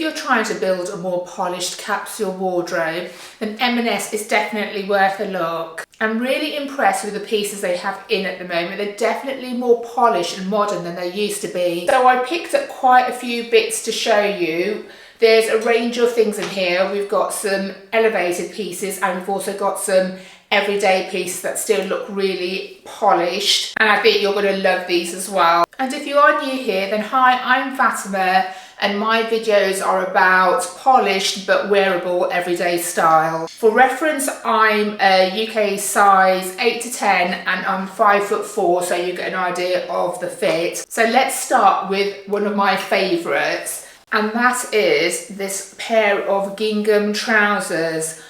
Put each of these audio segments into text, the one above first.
you're trying to build a more polished capsule wardrobe, then M&S is definitely worth a look. I'm really impressed with the pieces they have in at the moment. They're definitely more polished and modern than they used to be. So I picked up quite a few bits to show you. There's a range of things in here. We've got some elevated pieces and we've also got some everyday pieces that still look really polished, and I think you're going to love these as well. And if you are new here, then hi, I'm Fatima and my videos are about polished but wearable everyday style. For reference, I'm a UK size 8 to 10 and I'm 5'4", so you get an idea of the fit. So let's start with one of my favourites, and that is this pair of gingham trousers.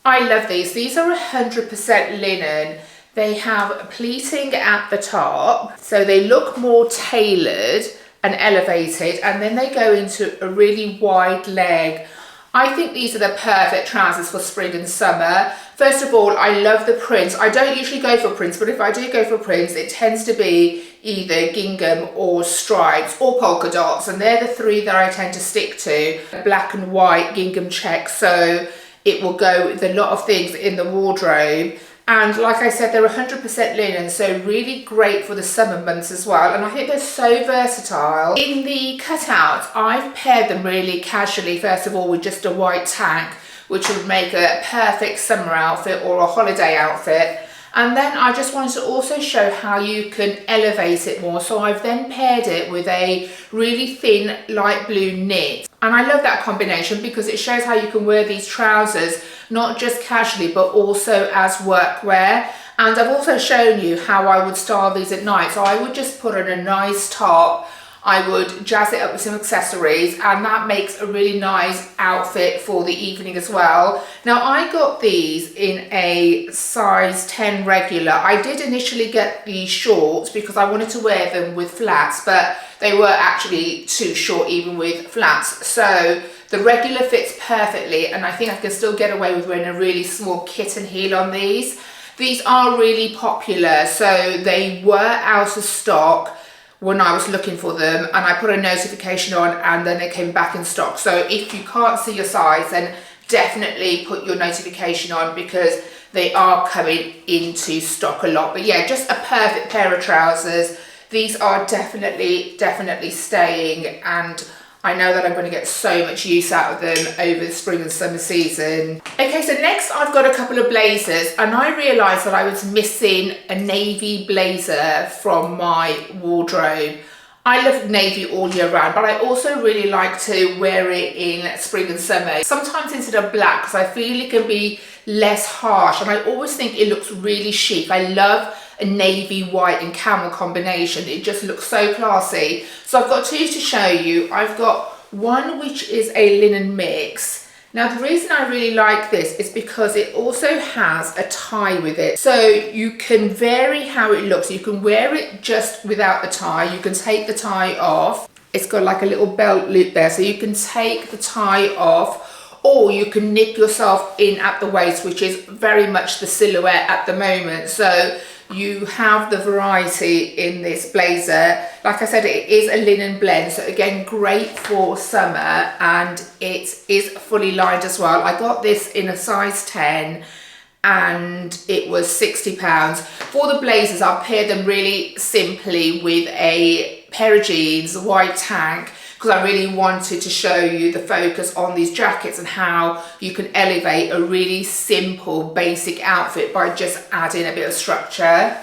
I love these. These are 100% linen. They have pleating at the top, so they look more tailored and elevated, and then they go into a really wide leg. I think these are the perfect trousers for spring and summer. First of all, I love the prints. I don't usually go for prints, but if I do go for prints, it tends to be either gingham or stripes or polka dots, and they're the three that I tend to stick to. Black and white gingham check, so it will go with a lot of things in the wardrobe. And like I said, they're 100% linen, so really great for the summer months as well. And I think they're so versatile. In the cutout, I've paired them really casually, first of all, with just a white tank, which would make a perfect summer outfit or a holiday outfit. And then I just wanted to also show how you can elevate it more. So I've then paired it with a really thin light blue knit. And I love that combination because it shows how you can wear these trousers, not just casually, but also as workwear. And I've also shown you how I would style these at night. So I would just put on a nice top, I would jazz it up with some accessories, and that makes a really nice outfit for the evening as well. Now I got these in a size 10 regular. I did initially get the shorts because I wanted to wear them with flats, but they were actually too short even with flats. So the regular fits perfectly, and I think I can still get away with wearing a really small kitten heel on these. These are really popular, so they were out of stock when I was looking for them, and I put a notification on and then they came back in stock. So if you can't see your size, then definitely put your notification on because they are coming into stock a lot. But yeah, just a perfect pair of trousers. These are definitely staying, and I know that I'm going to get so much use out of them over the spring and summer season. Okay, so next I've got a couple of blazers, and I realised that I was missing a navy blazer from my wardrobe. I love navy all year round, but I also really like to wear it in spring and summer. Sometimes instead of black, because I feel it can be less harsh, and I always think it looks really chic. I love a navy, white and camel combination. It just looks so classy. So I've got two to show you. I've got one which is a linen mix. Now the reason I really like this is because it also has a tie with it. So you can vary how it looks. You can wear it just without the tie. You can take the tie off. It's got like a little belt loop there, so you can take the tie off, or you can nip yourself in at the waist, which is very much the silhouette at the moment. So you have the variety in this blazer. Like I said, it is a linen blend, so again, great for summer, and it is fully lined as well. I got this in a size 10 and it was £60. For the blazers, I've paired them really simply with a pair of jeans, a white tank, because I really wanted to show you the focus on these jackets and how you can elevate a really simple basic outfit by just adding a bit of structure.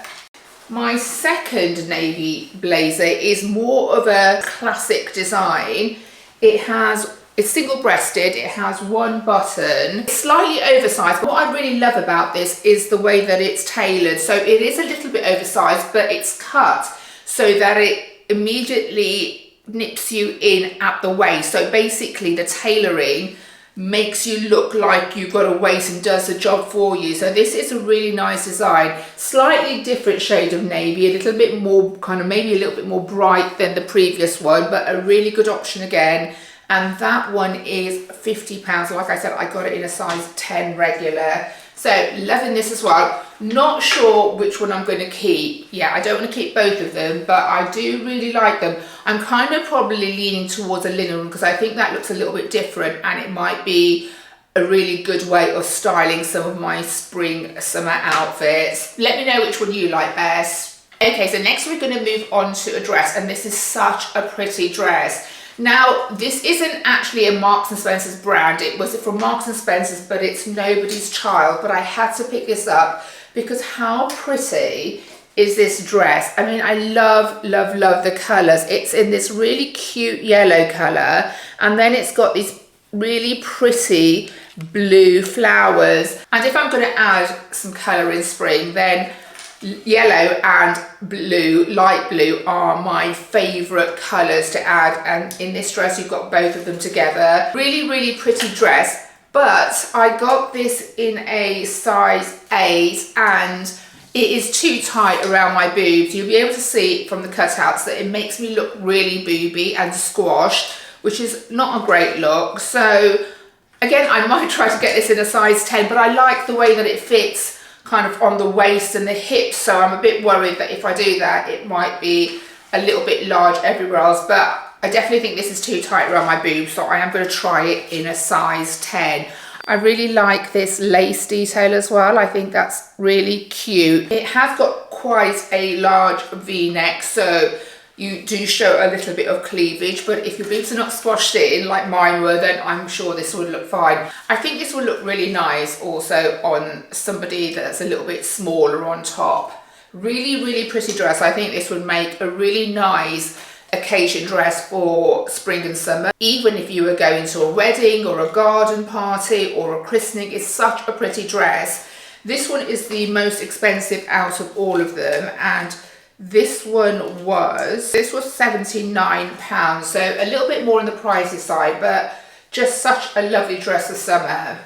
My second navy blazer is more of a classic design. It's single-breasted, it has one button. It's slightly oversized, but what I really love about this is the way that it's tailored. So it is a little bit oversized, but it's cut so that it immediately nips you in at the waist. So basically the tailoring makes you look like you've got a waist and does the job for you. So this is a really nice design. Slightly different shade of navy, a little bit more maybe a little bit more bright than the previous one, but a really good option again. And that one is £50. Like I said, I got it in a size 10 regular. So loving this as well. Not sure which one I'm going to keep. Yeah, I don't want to keep both of them, but I do really like them. I'm kind of probably leaning towards a linen one because I think that looks a little bit different, and it might be a really good way of styling some of my spring summer outfits. Let me know which one you like best. Okay, so next we're going to move on to a dress, and this is such a pretty dress. Now, this isn't actually a Marks & Spencer's brand. It was from Marks & Spencer's, but it's Nobody's Child. But I had to pick this up because how pretty is this dress? I mean, I love, love, love the colours. It's in this really cute yellow colour, and then it's got these really pretty blue flowers. And if I'm going to add some colour in spring, then yellow and blue, light blue, are my favourite colours to add, and in this dress you've got both of them together. Really, really pretty dress, but I got this in a size 8 and it is too tight around my boobs. You'll be able to see from the cutouts that it makes me look really booby and squashed, which is not a great look. So again, I might try to get this in a size 10, but I like the way that it fits kind of on the waist and the hips, so I'm a bit worried that if I do that it might be a little bit large everywhere else, but I definitely think this is too tight around my boobs, so I am going to try it in a size 10. I really like this lace detail as well. I think that's really cute. It has got quite a large V-neck, so you do show a little bit of cleavage, but if your boobs are not squashed in like mine were, then I'm sure this would look fine. I think this will look really nice also on somebody that's a little bit smaller on top. Really, really pretty dress. I think this would make a really nice occasion dress for spring and summer. Even if you were going to a wedding or a garden party or a christening, it's such a pretty dress. This one is the most expensive out of all of them, and this was £79, so a little bit more on the pricey side, but just such a lovely dress for summer.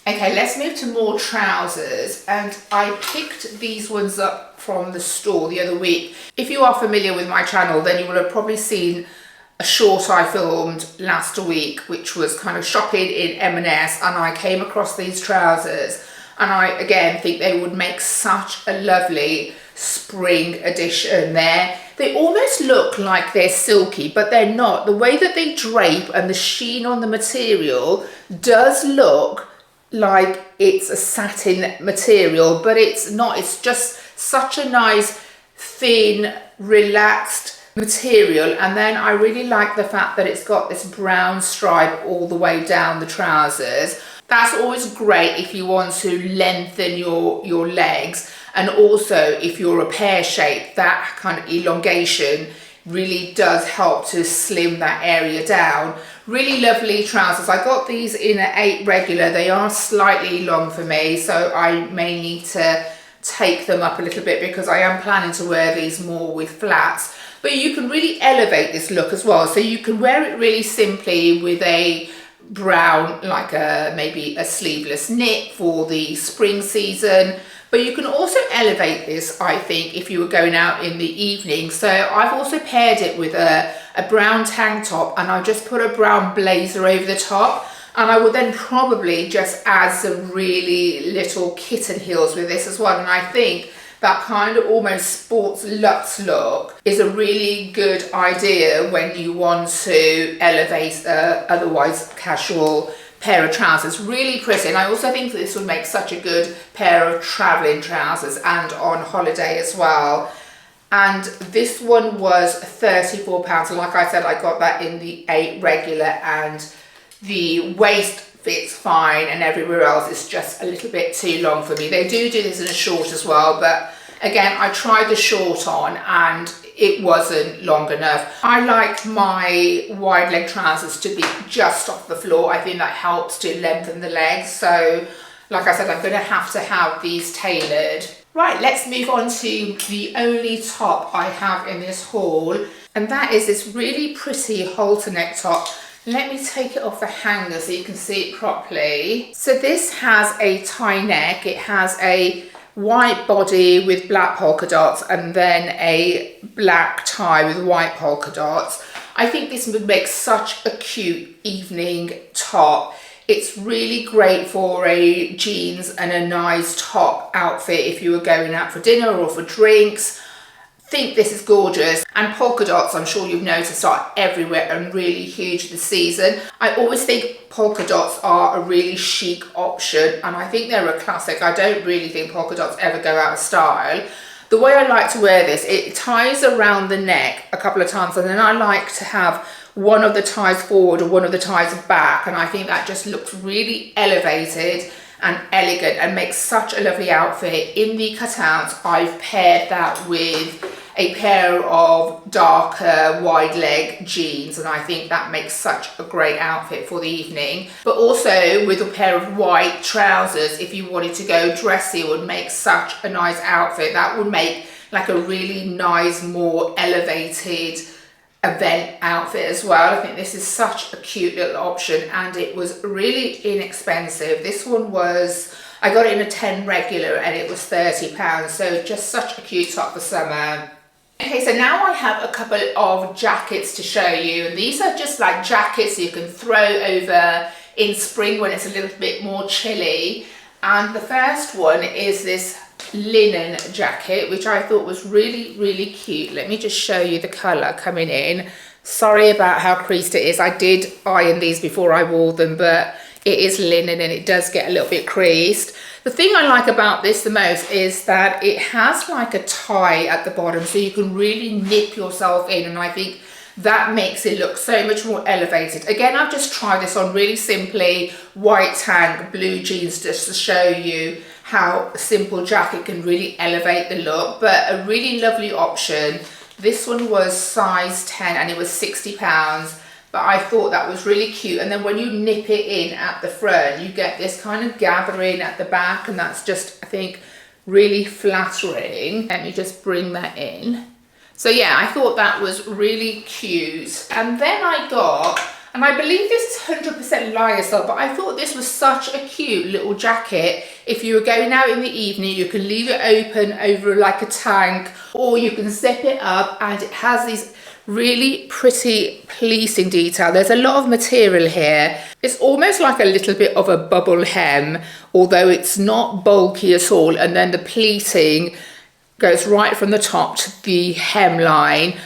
Okay, let's move to more trousers, and I picked these ones up from the store the other week. If you are familiar with my channel, then you will have probably seen a short I filmed last week, which was kind of shopping in M&S, and I came across these trousers, and I again think they would make such a lovely spring addition there. They almost look like they're silky, but they're not. The way that they drape and the sheen on the material does look like it's a satin material, but it's not. It's just such a nice, thin, relaxed material. And then I really like the fact that it's got this brown stripe all the way down the trousers. That's always great if you want to lengthen your legs. And also if you're a pear shape, that kind of elongation really does help to slim that area down. Really lovely trousers. I got these in an 8 regular. They are slightly long for me, so I may need to take them up a little bit because I am planning to wear these more with flats. But you can really elevate this look as well. So you can wear it really simply with a brown, like maybe a sleeveless knit for the spring season. But you can also elevate this, I think, if you were going out in the evening. So I've also paired it with a brown tank top, and I just put a brown blazer over the top. And I would then probably just add some really little kitten heels with this as well. And I think that kind of almost sports luxe look is a really good idea when you want to elevate otherwise casual pair of trousers. Really pretty, and I also think that this would make such a good pair of traveling trousers and on holiday as well. And this one was £34, and like I said, I got that in the 8 regular, and the waist fits fine and everywhere else is just a little bit too long for me. They do this in a short as well, but again, I tried the short on and it wasn't long enough. I like my wide leg trousers to be just off the floor. I think that helps to lengthen the legs. So like I said, I'm going to have these tailored. Right, let's move on to the only top I have in this haul, and that is this really pretty halter neck top. Let me take it off the hanger so you can see it properly. So this has a tie neck. It has a white body with black polka dots and then a black tie with white polka dots. I think this would make such a cute evening top. It's really great for a jeans and a nice top outfit if you were going out for dinner or for drinks. Think this is gorgeous. And polka dots, I'm sure you've noticed, are everywhere and really huge this season. I always think polka dots are a really chic option, and I think they're a classic. I don't really think polka dots ever go out of style. The way I like to wear this, it ties around the neck a couple of times, and then I like to have one of the ties forward or one of the ties back, and I think that just looks really elevated and elegant and makes such a lovely outfit. In the cutouts, I've paired that with a pair of darker wide leg jeans, and I think that makes such a great outfit for the evening. But also with a pair of white trousers, if you wanted to go dressy, it would make such a nice outfit. That would make like a really nice, more elevated event outfit as well. I think this is such a cute little option, and it was really inexpensive. This one was, I got it in a 10 regular and it was £30, so just such a cute top for summer. Okay, so now I have a couple of jackets to show you, and these are just like jackets you can throw over in spring when it's a little bit more chilly. And the first one is this linen jacket, which I thought was really cute. Let me just show you the colour coming in. Sorry about how creased it is. I did iron these before I wore them, but it is linen and it does get a little bit creased. The thing I like about this the most is that it has like a tie at the bottom, so you can really nip yourself in, and I think that makes it look so much more elevated. Again, I've just tried this on really simply, white tank, blue jeans, just to show you how a simple jacket can really elevate the look, but a really lovely option. This one was size 10 and it was £60, but I thought that was really cute. And then when you nip it in at the front, you get this kind of gathering at the back, and that's just, I think, really flattering. Let me just bring that in. So yeah, I thought that was really cute. And then I got, and I believe this is 100% lyocell, but I thought this was such a cute little jacket. If you were going out in the evening, you can leave it open over like a tank, or you can zip it up, and it has these really pretty pleating detail. There's a lot of material here. It's almost like a little bit of a bubble hem, although it's not bulky at all. And then the pleating goes right from the top to the hemline.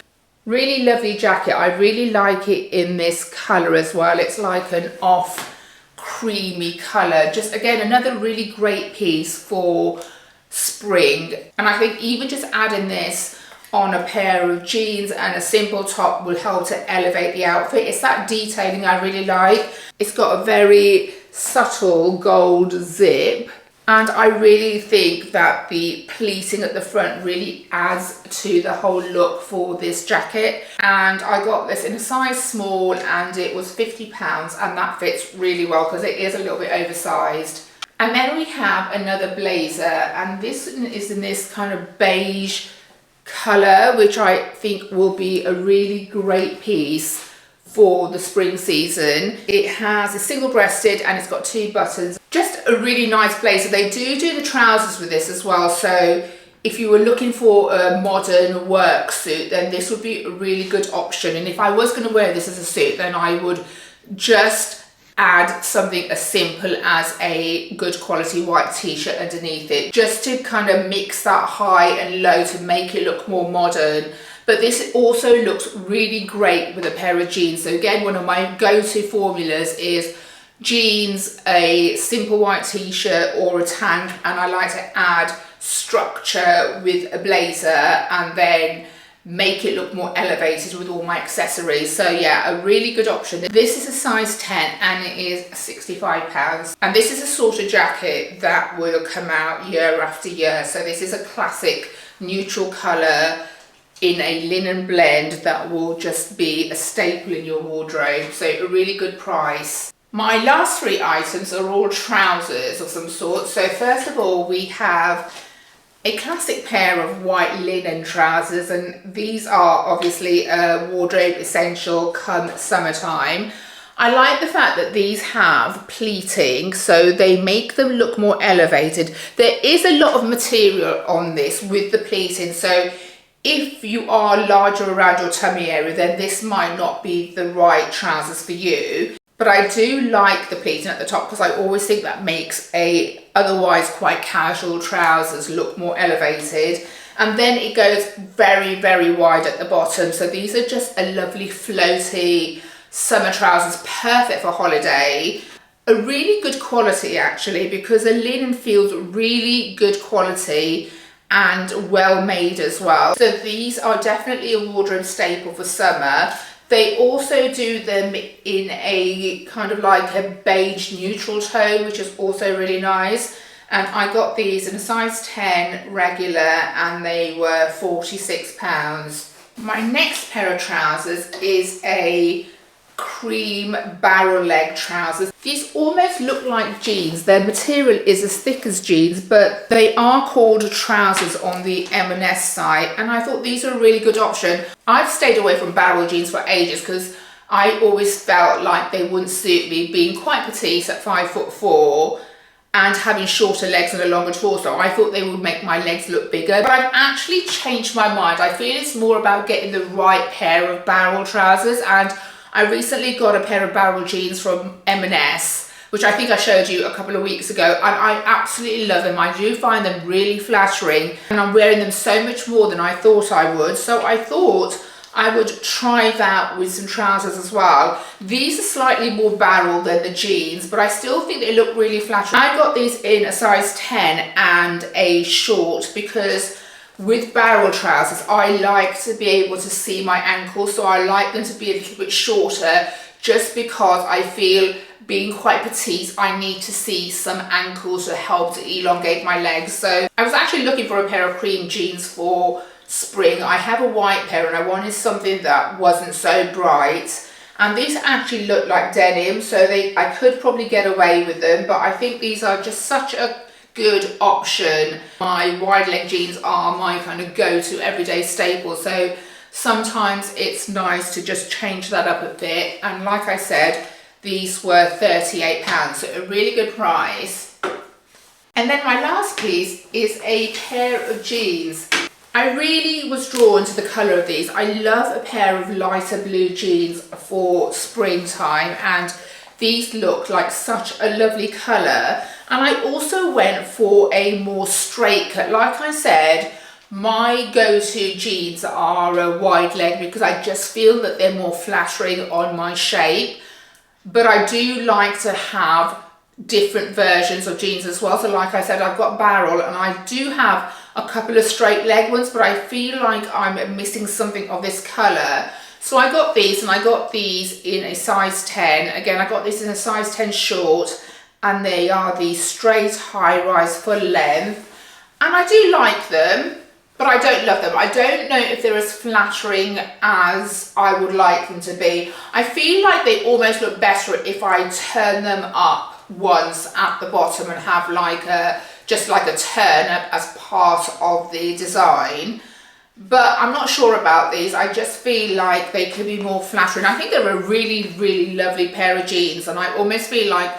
Really lovely jacket. I really like it in this colour as well. It's like an off creamy colour. Just again, another really great piece for spring. And I think even just adding this on a pair of jeans and a simple top will help to elevate the outfit. It's that detailing I really like. It's got a very subtle gold zip, and I really think that the pleating at the front really adds to the whole look for this jacket. And I got this in a size small and it was £50, and that fits really well because it is a little bit oversized. And then we have another blazer, and this is in this kind of beige colour, which I think will be a really great piece for the spring season. It has a single breasted and it's got 2 buttons. Just a really nice blazer. They do the trousers with this as well, so if you were looking for a modern work suit, then this would be a really good option. And if I was going to wear this as a suit, then I would just add something as simple as a good quality white t-shirt underneath it, just to kind of mix that high and low to make it look more modern. But this also looks really great with a pair of jeans. So again, one of my go-to formulas is jeans, a simple white t-shirt or a tank, and I like to add structure with a blazer and then make it look more elevated with all my accessories. So yeah, a really good option. This is a size 10 and it is £65. And this is a sort of jacket that will come out year after year. So this is a classic neutral colour in a linen blend that will just be a staple in your wardrobe. So a really good price. My last 3 items are all trousers of some sort. So first of all, we have a classic pair of white linen trousers, and these are obviously a wardrobe essential come summertime. I like the fact that these have pleating, so they make them look more elevated. There is a lot of material on this with the pleating, so if you are larger around your tummy area, then this might not be the right trousers for you. But I do like the pleating at the top because I always think that makes a otherwise quite casual trousers look more elevated. And then it goes very, very wide at the bottom. So these are just a lovely floaty summer trousers, perfect for holiday. A really good quality actually, because the linen feels really good quality and well made as well. So these are definitely a wardrobe staple for summer. They also do them in a kind of like a beige neutral tone, which is also really nice. And I got these in a size 10 regular and they were £46. My next pair of trousers is a cream barrel leg trousers. These almost look like jeans. Their material is as thick as jeans, but they are called trousers on the M&S site, and I thought these are a really good option. I've stayed away from barrel jeans for ages because I always felt like they wouldn't suit me, being quite petite at 5'4" and having shorter legs and a longer torso. I thought they would make my legs look bigger, but I've actually changed my mind. I feel it's more about getting the right pair of barrel trousers, and I recently got a pair of barrel jeans from M&S, which I think I showed you a couple of weeks ago, and I absolutely love them. I do find them really flattering, and I'm wearing them so much more than I thought I would. So I thought I would try that with some trousers as well. These are slightly more barrel than the jeans, but I still think they look really flattering. I got these in a size 10 and a short because with barrel trousers, I like to be able to see my ankles, so I like them to be a little bit shorter just because I feel being quite petite, I need to see some ankles to help to elongate my legs. So I was actually looking for a pair of cream jeans for spring. I have a white pair and I wanted something that wasn't so bright. And these actually look like denim, so I could probably get away with them, but I think these are just such a good option. My wide leg jeans are my kind of go-to everyday staple, so sometimes it's nice to just change that up a bit. And like I said, these were £38, so a really good price. And then my last piece is a pair of jeans. I really was drawn to the colour of these. I love a pair of lighter blue jeans for springtime, and these look like such a lovely colour. And I also went for a more straight cut. Like I said, my go-to jeans are a wide leg because I just feel that they're more flattering on my shape. But I do like to have different versions of jeans as well. So like I said, I've got barrel and I do have a couple of straight leg ones, but I feel like I'm missing something of this colour. So I got these, and I got these in a size 10. Again, I got this in a size 10 short, and they are the straight high-rise full length. And I do like them, but I don't love them. I don't know if they're as flattering as I would like them to be. I feel like they almost look better if I turn them up once at the bottom and have like just like a turn up as part of the design. But I'm not sure about these. I just feel like they could be more flattering. I think they're a really, really lovely pair of jeans, and I almost feel like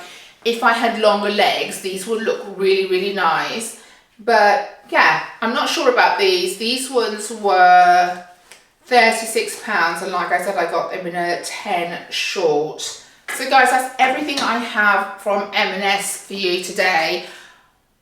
if I had longer legs, these would look really, really nice. But yeah, I'm not sure about these. These ones were £36, and like I said, I got them in a 10 short. So guys, that's everything I have from M&S for you today.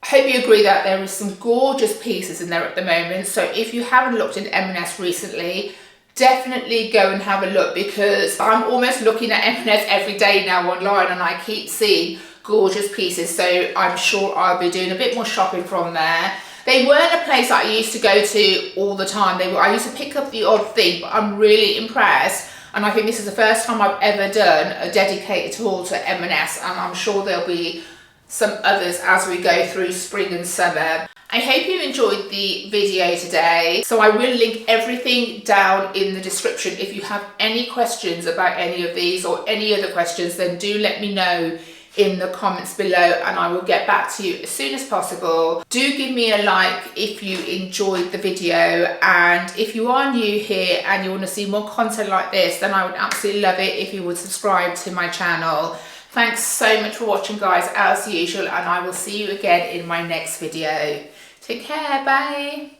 I hope you agree that there is some gorgeous pieces in there at the moment. So if you haven't looked in M&S recently, definitely go and have a look, because I'm almost looking at M&S every day now online, and I keep seeing gorgeous pieces. So I'm sure I'll be doing a bit more shopping from there. They weren't a place that I used to go to all the time. I used to pick up the odd thing, but I'm really impressed. And I think this is the first time I've ever done a dedicated haul to M&S, and I'm sure there'll be some others as we go through spring and summer. I hope you enjoyed the video today. So I will link everything down in the description. If you have any questions about any of these or any other questions, then do let me know in the comments below, and I will get back to you as soon as possible. Do give me a like if you enjoyed the video, and if you are new here and you want to see more content like this, then I would absolutely love it if you would subscribe to my channel. Thanks so much for watching, guys, as usual, and I will see you again in my next video. Take care, bye.